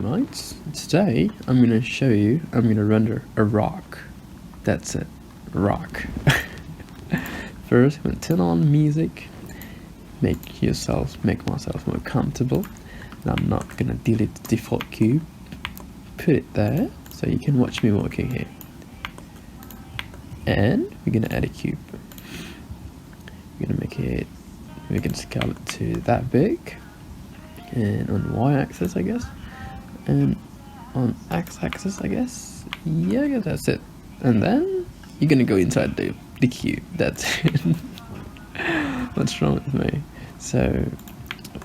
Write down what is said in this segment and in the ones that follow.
Alright, today I'm gonna show you, I'm gonna render a rock. That's it, rock. First, I'm gonna turn on music, make myself more comfortable. And I'm not gonna delete the default cube. Put it there, so you can watch me working here. And we're gonna add a cube. We're gonna we can scale it to that big. And on y-axis, I guess. And on x-axis, I guess. Yeah, I guess that's it. And then you're gonna go inside the cube. That's it. What's wrong with me? So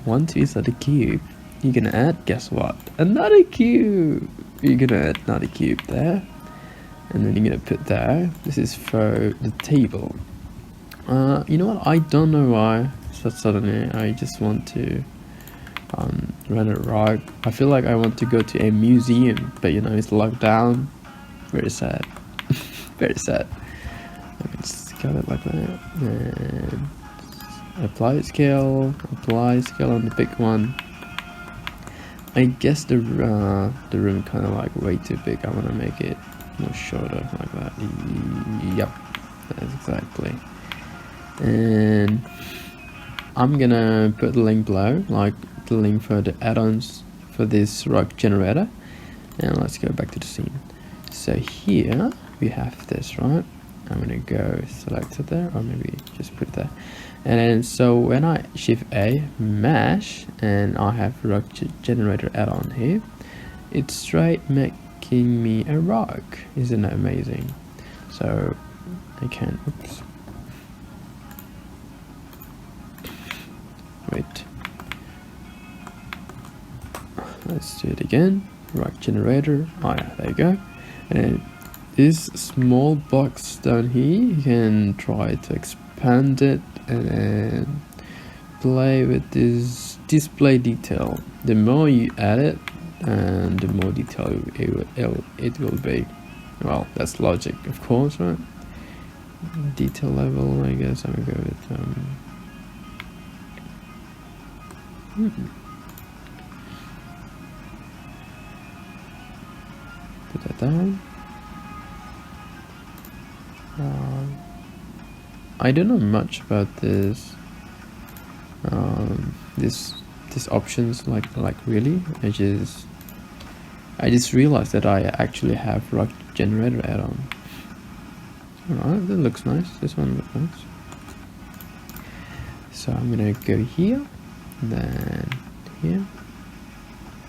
once you're inside the cube, you're gonna add, guess what? Another cube. You're gonna add another cube there, and then you're gonna put there. This is for the table. You know what? I don't know why. So suddenly I just want to render a rock. I feel like I want to go to a museum, but you know it's locked down. Very sad. Very sad. I can scale it like that and apply scale on the big one. I guess the room kind of like way too big. I want to make it more shorter like that. Yep, that's exactly. And I'm gonna put the link below, like the link for the add-ons for this rock generator. And let's go back to the scene. So here we have this, right? I'm gonna go select it there, or maybe just put it there. And then so when I shift A, mesh, and I have rock generator add-on here, it's straight making me a rock. Isn't that amazing? So I can, oops. Wait. Let's do it again. Rock generator. Oh yeah, there you go. And this small box down here, you can try to expand it and play with this display detail. The more you add it, and the more detail it will be. Well, that's logic, of course, right? Detail level, I guess I'm gonna go with put that down. I don't know much about this this options like really. I just realized that I actually have rock generator add-on. Alright, that looks nice. This one looks nice. So I'm gonna go here, then here.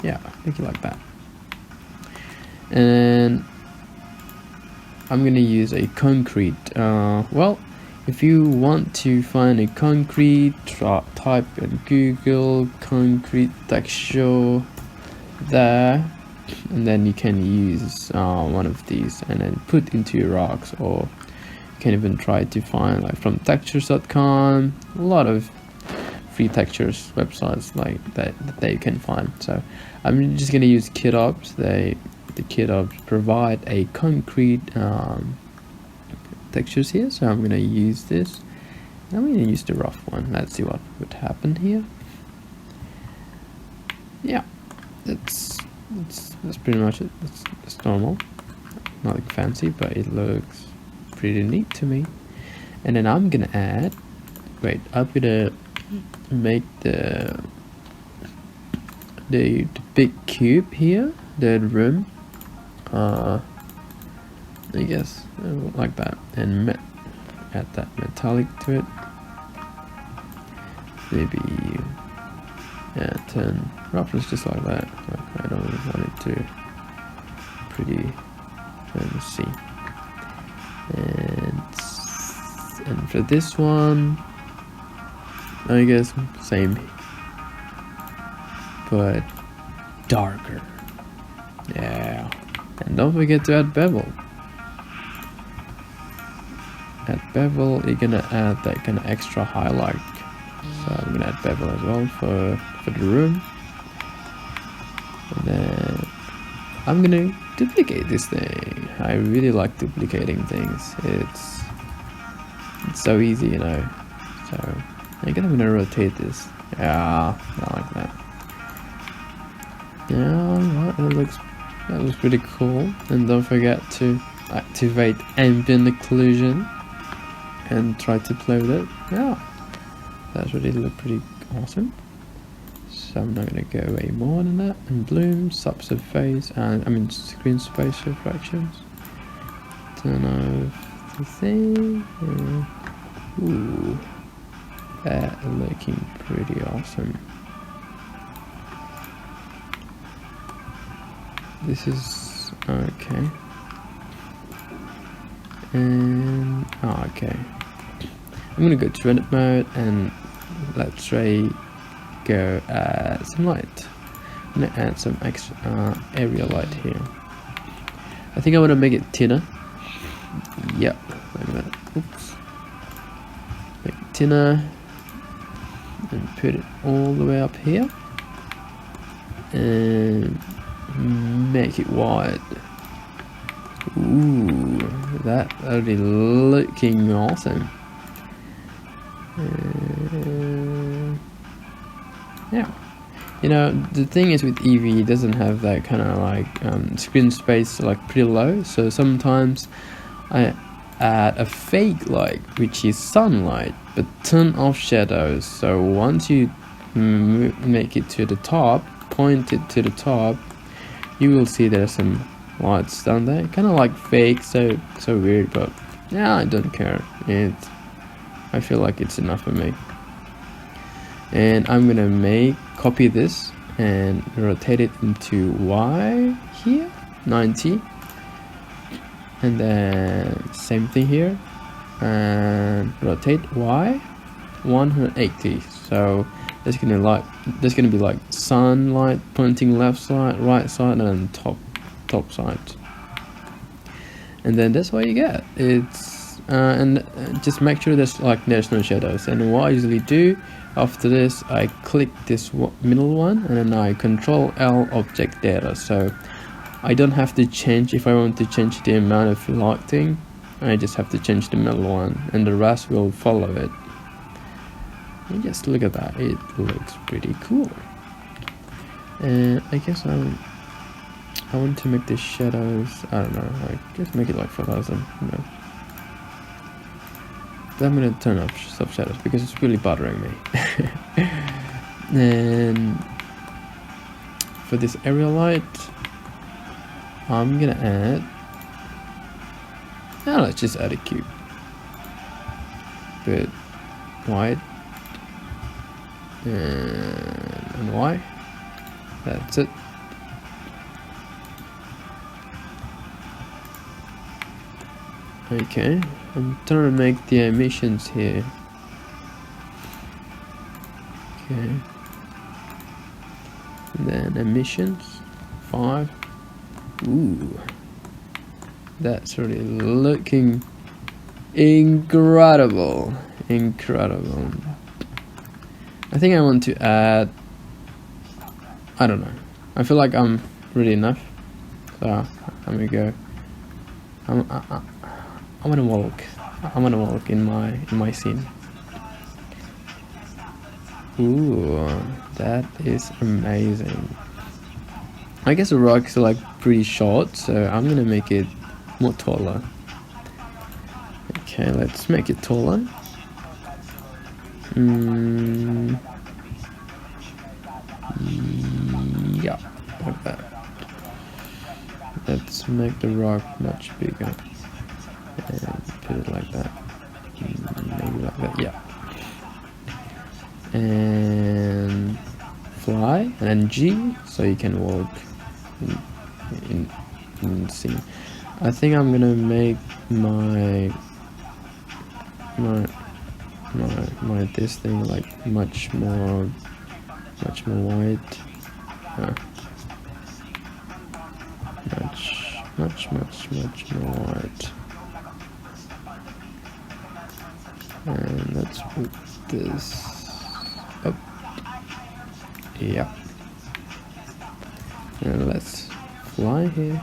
Yeah, make it like that. And I'm gonna use a concrete. Well, if you want to find a concrete, type in Google concrete texture there, and then you can use one of these and then put into your rocks, or you can even try to find like from textures.com, a lot of free textures websites like that you can find. So I'm just gonna use KitOps. The KitOps provide a concrete textures here, so I'm gonna use this. I'm gonna use the rough one. Let's see what would happen here. Yeah, that's pretty much it. It's normal, nothing fancy, but it looks pretty neat to me. And then I'm gonna add. Wait, I'm gonna make the big cube here, the room. I guess like that, and add that metallic to it. Maybe turn roughness just like that. I don't really want it to pretty. Let me see. And for this one, I guess same, but darker. Yeah. And don't forget to add bevel. At bevel, you're gonna add that kind of extra highlight. So I'm gonna add bevel as well for the room. And then I'm gonna duplicate this thing. I really like duplicating things. It's so easy, you know. So I'm gonna rotate this. Yeah, I like that. Yeah, that looks pretty cool. And don't forget to activate ambient occlusion and try to play with it. Yeah, that's really look pretty awesome. So I'm not gonna go away more than that. And bloom, subsurface, and I memean screen space reflections. Turn off the thing. Ooh, that looking pretty awesome. This is okay. And okay, I'm gonna go to edit mode and let's try go add some light. I'm gonna add some extra area light here. I think I want to make it thinner. Yep, like that. Oops. Make it thinner and put it all the way up here and make it wide. Ooh, that would be looking awesome. Yeah, you know, the thing is with EEVEE, it doesn't have that kind of like screen space like pretty low, so sometimes I add a fake light, which is sunlight, but turn off shadows. So once you make it to the top, point it to the top, you will see there's some lights down there, kind of like fake, so weird, but yeah, I don't care. I feel like it's enough for me. And I'm gonna copy this and rotate it into Y here, 90, and then same thing here, and rotate Y 180. So there's gonna be like sunlight pointing left side, right side, and then top side, and then that's what you get. It's and just make sure there's no shadows. And what I usually do after this, I click this middle one and then I Control L object data, so I don't have to change. If I want to change the amount of lighting, I just have to change the middle one and the rest will follow it. And just look at that, it looks pretty cool. And I guess I want to make the shadows, I don't know, like just make it like 4000, you know. But I'm gonna turn off sub shadows because it's really bothering me. And for this area light, I'm gonna add, let's just add a cube, but white and white. That's it. Okay, I'm trying to make the emissions here. Okay, and then emissions 5. Ooh, that's really looking incredible. I think I want to add, I don't know, I feel like I'm really enough, so I'm gonna go. I'm gonna walk in my scene. Ooh, that is amazing. I guess the rocks are like pretty short, so I'm gonna make it more taller. Okay, let's make it taller. Yeah, like that. Let's make the rock much bigger and put it like that. Maybe like that, yeah. And fly, and then G, so you can walk in scene. I think I'm gonna make my this thing like much more wide. Much more wide. And let's put this up. Yeah. And let's fly here.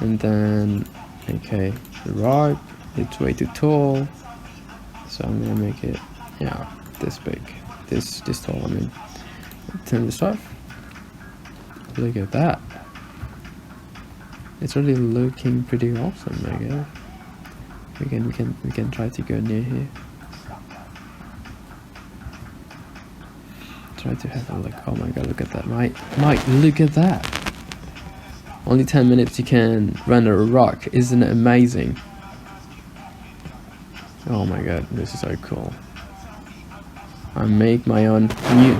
And then, okay, the rock, it's way too tall. So I'm gonna make it, yeah, this big. This tall, I mean. Turn this off. look at that. It's really looking pretty awesome, I guess. We can try to go near here. Try to have a look. Oh my god, look at that. Mike, look at that. Only 10 minutes you can render a rock. Isn't it amazing? Oh my god, this is so cool. I make my own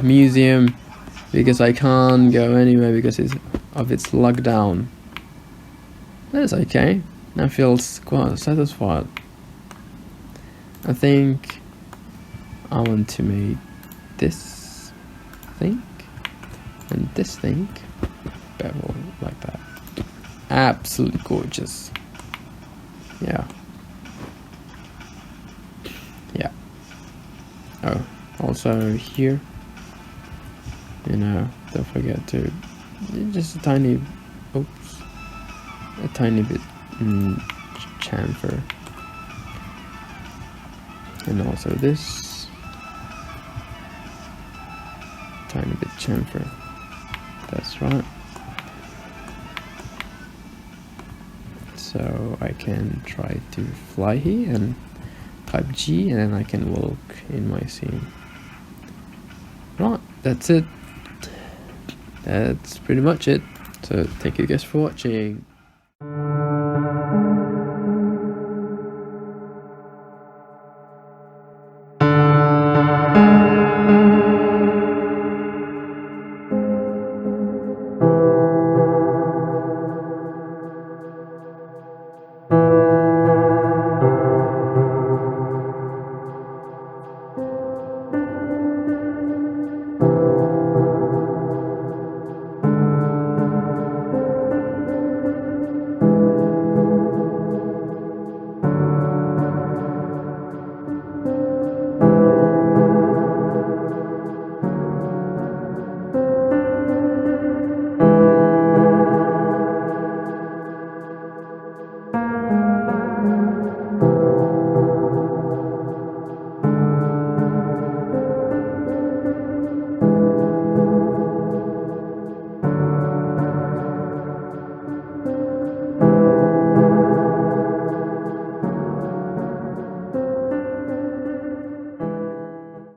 museum because I can't go anywhere because it's locked down. That's okay. I feel quite satisfied. I think I want to make this thing and this thing bevel like that. Absolutely gorgeous. Yeah. Oh, also here, you know, don't forget to just a tiny bit chamfer, and also this tiny bit chamfer. That's right. So I can try to fly here and type G, and then I can walk in my scene. Right, that's it. That's pretty much it. So thank you guys for watching.